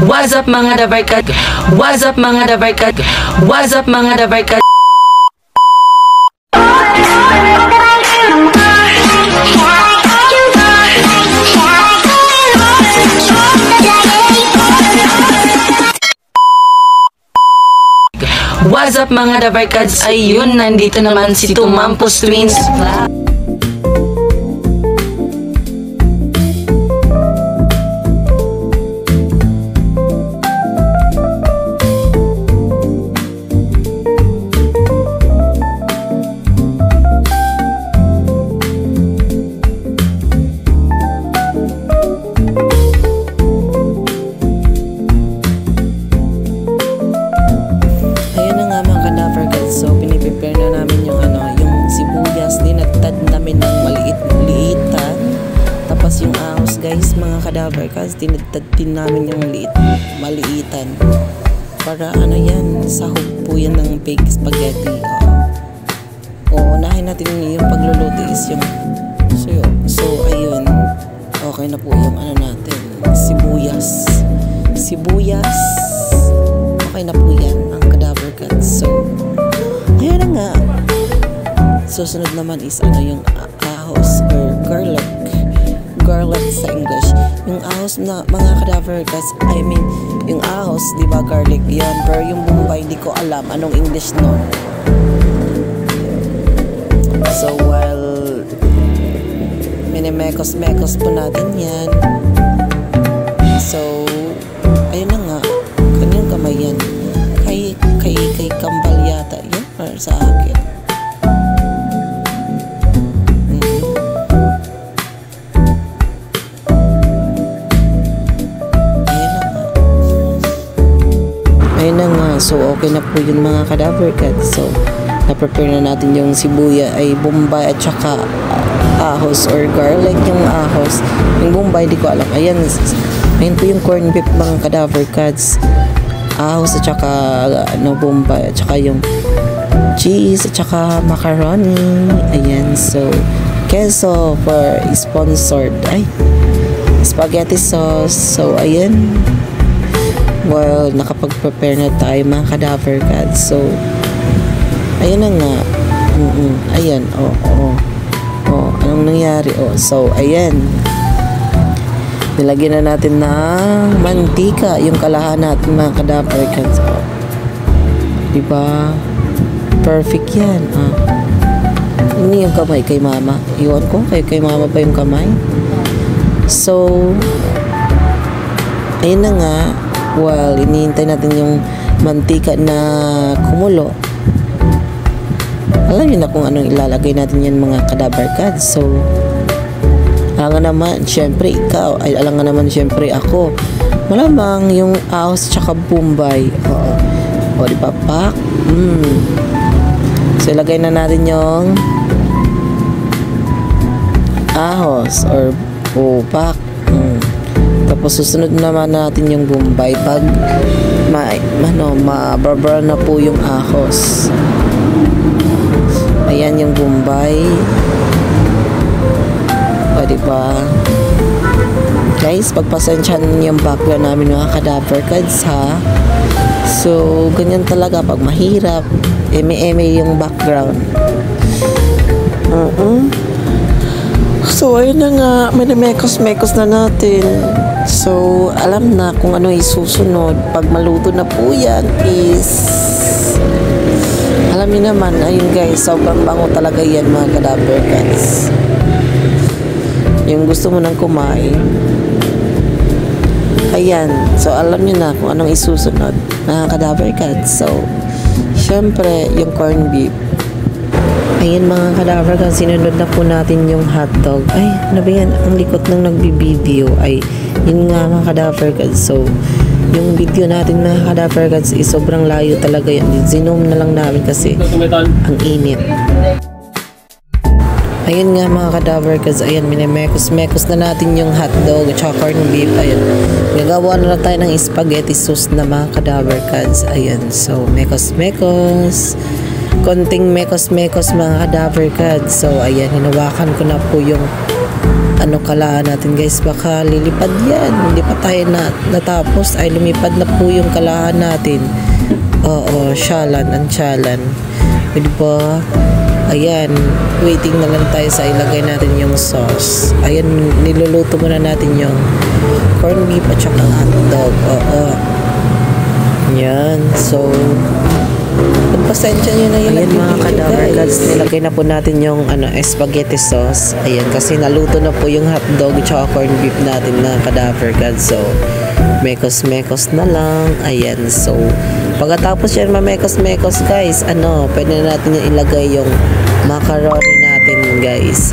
What's up mga dabarkad? What's up mga dabarkad? What's up mga dabarkad? What's up mga dabarkads? Ayun, nandito naman si Tumampos Twins. So, piniprepare na namin yung yung sibuyas, dinagtad namin ng maliit-liitan. Tapos yung ahos, guys, mga kadaver kasi dinagtad din namin yung maliitan. Para yan, sahog po yan ng baked spaghetti. Unahin natin yung pagluluto is yung so ayun, okay na po yung natin, sibuyas, okay na po yan ang kadaver cuts. So ayan na nga. Susunod naman is yung ahos or garlic sa English. Yung ahos na mga kadaver cuts, I mean yung ahos, di ba garlic yan, pero yung Bombay hindi ko alam anong English nun. So while minimekos-mekos po natin yan, so ayun na nga, kanyang kamay yan, kay kambal yata yan para sa akin. Ayun na nga, so okay na po yun mga kadaver cuts. So na-prepare na natin yung sibuya ay Bombay at saka ahos or garlic. Yung ahos, yung Bombay di ko alam. Ayan po yung corned beef mga kadaver cuts, ahos at saka Bombay at saka yung cheese at saka macaroni. Ayan, so queso for sponsored spaghetti sauce. So ayan, well, nakapag-prepare na tayo mga kadaver cuts. So ayun na nga. Ayan, anong nangyari? So ayan, nilagyan na natin ng mantika yung kalahan natin mga kadaver cuts. Diba? Perfect yan. Ini yung kamay kay mama. Iwan ko kay mama pa yung kamay. So ayun na nga. Well, inihintay natin yung mantika na kumulo. Alam niyo na kung anong ilalagay natin yan mga kadaver cuts. So alangan naman syempre ikaw, alangan naman syempre ako, malamang yung ahos tsaka Bombay. Di ba pak? So ilagay na natin yung ahos or pak. Tapos susunod naman natin yung Bombay pag mababara na po yung ahos. Ayan yung Bombay. Diba? Guys, pagpasensyahan yung background namin mga kadaver cuts ha. So ganyan talaga pag mahirap, eme yung background. So ayun na nga, minimekos-mekos na natin. So alam na kung ano isusunod pag maluto na po yan is, alam niyo naman, ayun guys, sobrang bango talaga yan mga kadaver cuts. Yung gusto mo nang kumain, ayan, so alam niyo na kung anong isusunod mga kadaver cuts. So syempre yung corned beef. Ayan mga kadaver cuts, sinunod na po natin yung hotdog. Ay, ano ba yan? Ang likot ng nagbibideo. Ay, yun nga mga kadaver cuts. So yung video natin mga kadaver cuts is sobrang layo talaga yan. Zoom na lang namin kasi ang init. Ayun nga mga kadaver cuts, ayan, minimekos-mekos na natin yung hotdog at saka corned beef. Ayan, gagawa na tayo ng spaghetti sauce na mga kadaver cuts. Ayan, so mekos-mekos, konting mekos-mekos mga kadaver cuts. So ayan, hinawakan ko na po yung ano kalahan natin guys, baka lilipad yan, hindi pa tayo natapos ay lumipad na po yung kalahan natin. Oo, syalan, ang syalan, diba? Ayan, waiting na lang tayo sa ilagay natin yung sauce. Ayan, niluluto muna natin yung corn beef at saka hotdog. Oo, yan, so pagpasensya nyo na yun. Ayan mga cadaver gods, nilagay na po natin yung spaghetti sauce. Ayan, kasi naluto na po yung hotdog at corn beef natin mga cadaver gods. So, mekos-mekos na lang. Ayan, so pagkatapos yan mamekos-mekos guys, pwede na natin yung ilagay yung macaroni natin guys.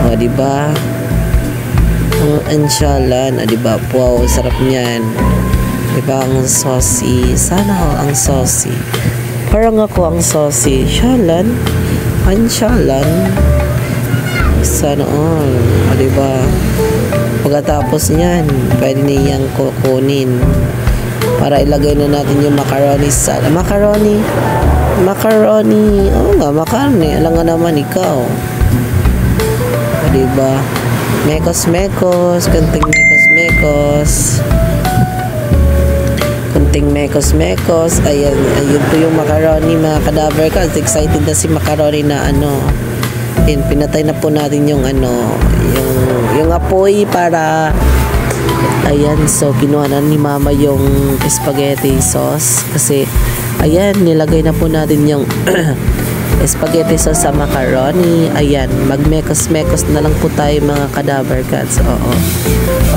O, diba? Inshallah, diba? Wow, sarap niyan. Diba ang saucy? Sana ang saucy. Parang ako ang saucy. Shalan. Anshalan. Sana all. Diba? Pagkatapos niyan, pwede niyang kukunin para ilagay na natin yung macaroni sa macaroni. Oo nga, macaroni. Alam nga naman ikaw. Diba? Mekos-mekos. Kunting mekos-mekos. Kunting mekos-mekos. Ayan po yung macaroni mga cadaver gods. Excited na si macaroni na Ayan, pinatay na po natin yung yung apoy para ayan, so kinuha na ni mama yung spaghetti sauce kasi ayan, nilagay na po natin yung spaghetti sauce sa macaroni. Ayan, magmekos-mekos na lang po tayo mga cadaver gods. Oo,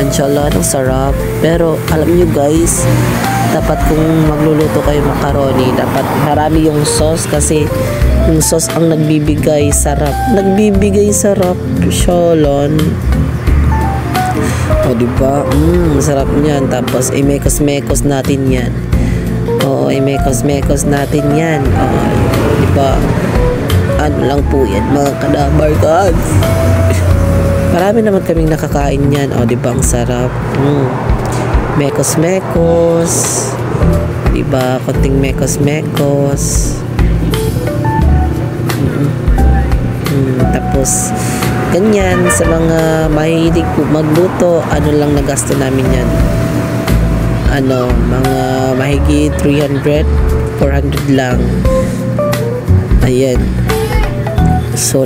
inshallah, ang sarap. Pero alam nyo guys, dapat kung magluluto kayo macaroni, dapat marami yung sauce kasi yung sauce ang nagbibigay sarap. Shalon. O, diba? Sarap niyan. Tapos, imekos-mekos natin yan. Oo, imekos-mekos natin yan. Oo, diba? Ano lang po yan, mga cadaver gods. Marami naman kaming nakakain yan. O, diba? Ang sarap. Mekos-mekos. Diba? Konting mekos-mekos. Tapos ganyan sa mga mahilig po magluto, lang nagasto namin yan, mga mahigit 300, 400 lang. Ayan, so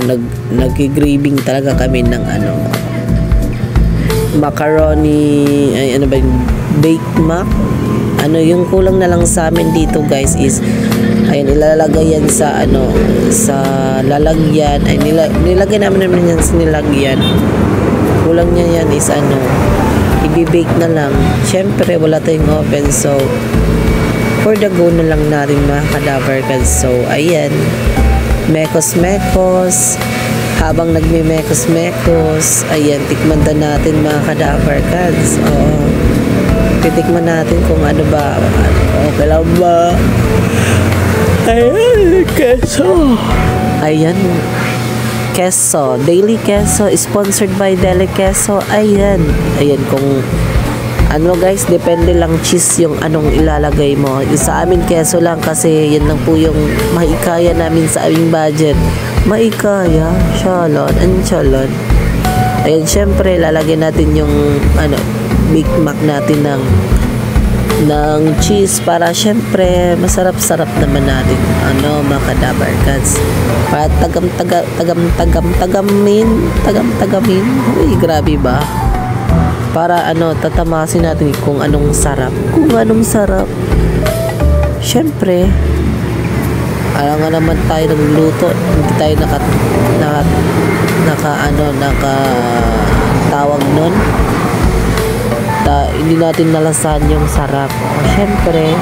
nag-graving talaga kami ng macaroni, ay ba yung baked mac. Yung kulang na lang sa amin dito guys is ayan, ilalagay yan sa sa lalagyan. Ay, nilagay namin yan sa nilagyan. Kulang niya yan is i-bake na lang. Syempre wala tayong oven, so for the go na lang natin mga cadaver gods. So ayan, mekos-mekos. Habang nagme-mekos-mekos, ayan, tikman na natin mga cadaver gods. Titikman natin kung ba, okay lang ba. Ayan, queso. Ayan, queso, Daily Queso, sponsored by Daily Queso. Ayan, kung guys, depende lang cheese yung anong ilalagay mo. Sa amin queso lang kasi yan lang po yung maikaya namin sa aming budget. Maikaya, shalon. Ayan, syempre lalagay natin yung Big Mac natin ng cheese para syempre masarap-sarap naman natin mga cadaver gods. Para tagamin. Uy, grabe ba? Para tatamasin natin kung anong sarap. Syempre alam nga naman tayo nagluto, hindi tayo tawag nun, hindi natin nalasahan yung sarap. Syempre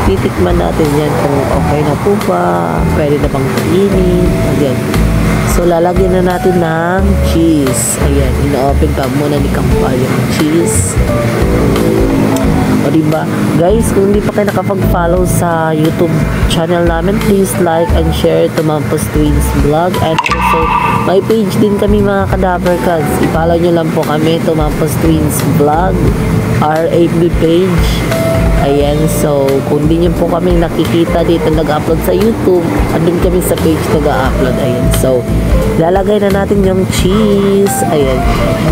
titikman natin yan kung okay na po ba, pwede na bang kainin. Ayan, so lalagyan na natin ng cheese. Ayan, ina-open pa muna ni Kampal yung cheese. O diba? Guys, kung hindi pa kayo nakapag-follow sa YouTube channel namin, please like and share Tumampos Twins Vlog. And also, may page din kami mga Kadaver Cats. I-follow nyo lang po kami, Tumampos Twins Vlog, our FB page. Ayan, so kung di nyo po kami nakikita dito nag-upload sa YouTube, andun kami sa page nag-upload. Ayan, so lalagay na natin yung cheese. Ayan,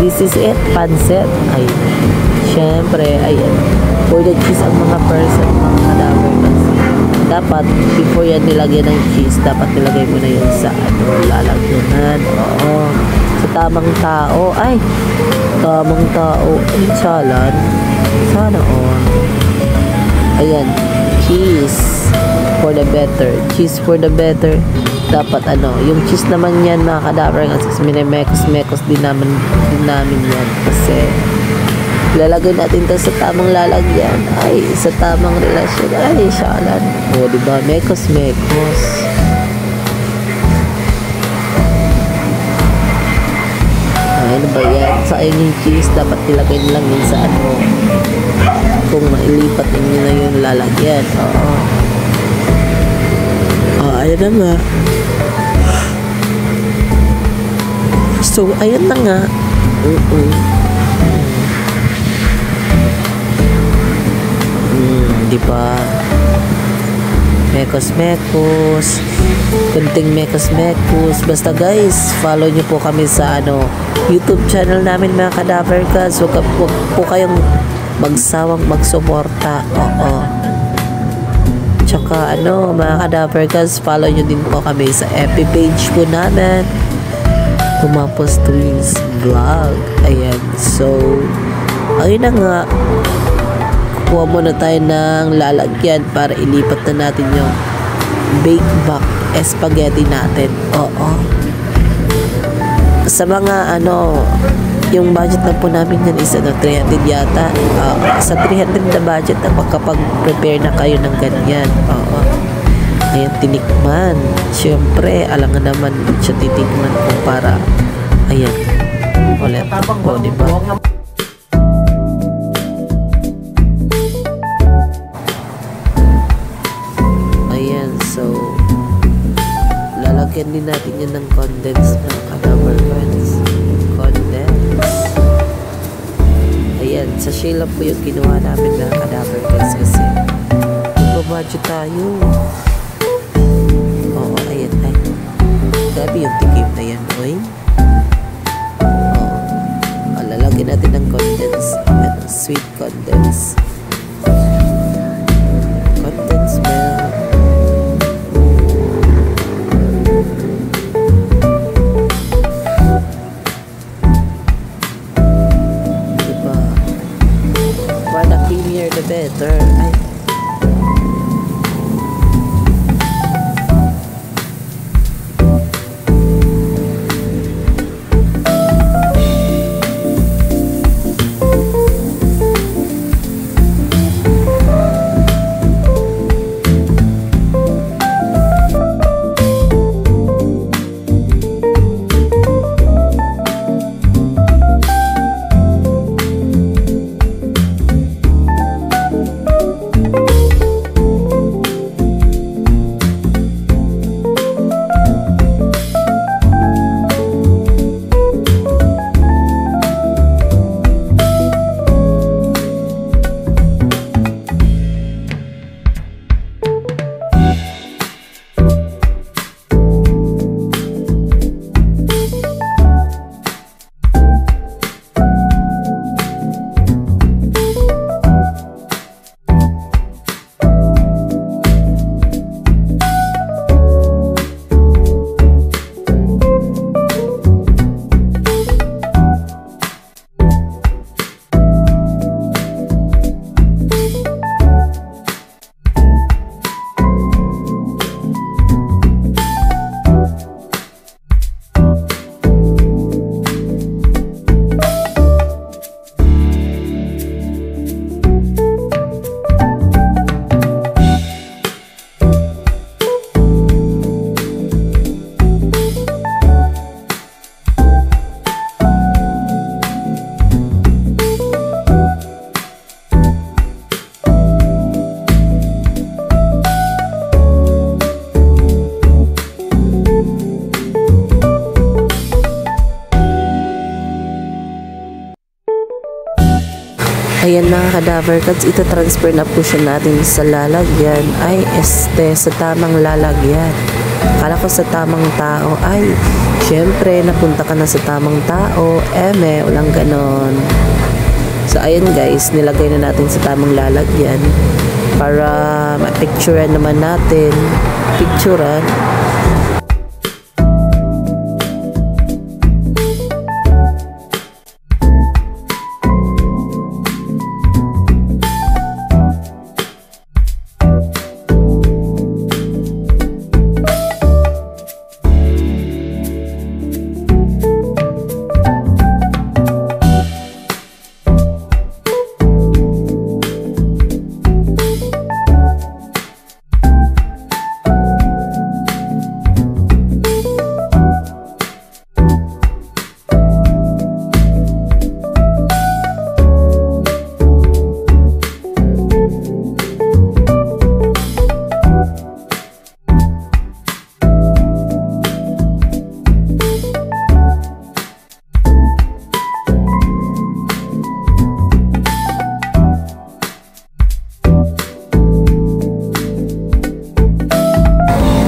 this is it, pancit. Ayan, syempre, ayan, for the cheese ang mga person, mga Kadaver Cats. Dapat, before yan nilagyan ng cheese, dapat nilagay mo na yun sa lalagyanan. Oo, sa tamang tao. Ay, tamang tao. Ay, salan. Sana all. Ayan, cheese for the better. Cheese for the better. Dapat yung cheese naman yan mga Kadaver kasi minimekos-mekos din namin yan kasi lalagay natin to sa tamang lalagyan. Ay, sa tamang relasyon. Ay, syalan. O, diba? Mekos-mekos. Ano ba yan? Sa yung cheese, dapat nilagay lang yun sa kung mailipat ninyo na yung lalagyan. Oo. Ayun na nga. So, ayun na nga. Diba? Mekos-mekos. Kunting mekos-mekos. Basta guys, follow nyo po kami sa YouTube channel namin mga Kadaver Cats. Huwag po kayong magsawang magsuporta. Oo. Tsaka mga Kadaver Cats, follow nyo din po kami sa FB page po namin, Tumampos Twins Vlog. Ayan. So, ayun na nga. Kuha muna tayo ng lalagyan para ilipat na natin yung bake back spaghetti natin. Oo. Sa mga yung budget na po namin yan is 300 yata. Sa 300 na budget na makapag-prepare na kayo ng ganyan. Oo. Ayan, tinikman. Siyempre, alangan naman siya titikman ko para ayan. Ulit. O, diba? So, lalagyan din natin yan ng condensed ng Kadaver Cats. Condensed. Ayan, sa shell lang po yung ginawa namin ng Kadaver Cats kasi magbabadyo tayo. Oo, ayan. Ay, grabe yung tikim na yan, boy. Oo. Lalagyan natin ng condensed. Sweet condensed. Condensed milk. The better. Ay. Ayan mga cadaver cats, ito transfer na po siya natin sa lalagyan. Ay, sa tamang lalagyan. Akala ko sa tamang tao. Ay, syempre, napunta ka na sa tamang tao. Walang ganon. So, ayan guys, nilagay na natin sa tamang lalagyan para ma-picturean naman natin. Picturean.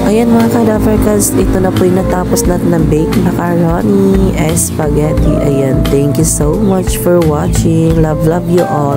Ayan mga cadaver cats, ito na po yung natapos natin na baked macaroni spaghetti. Ayan, thank you so much for watching. Love you all.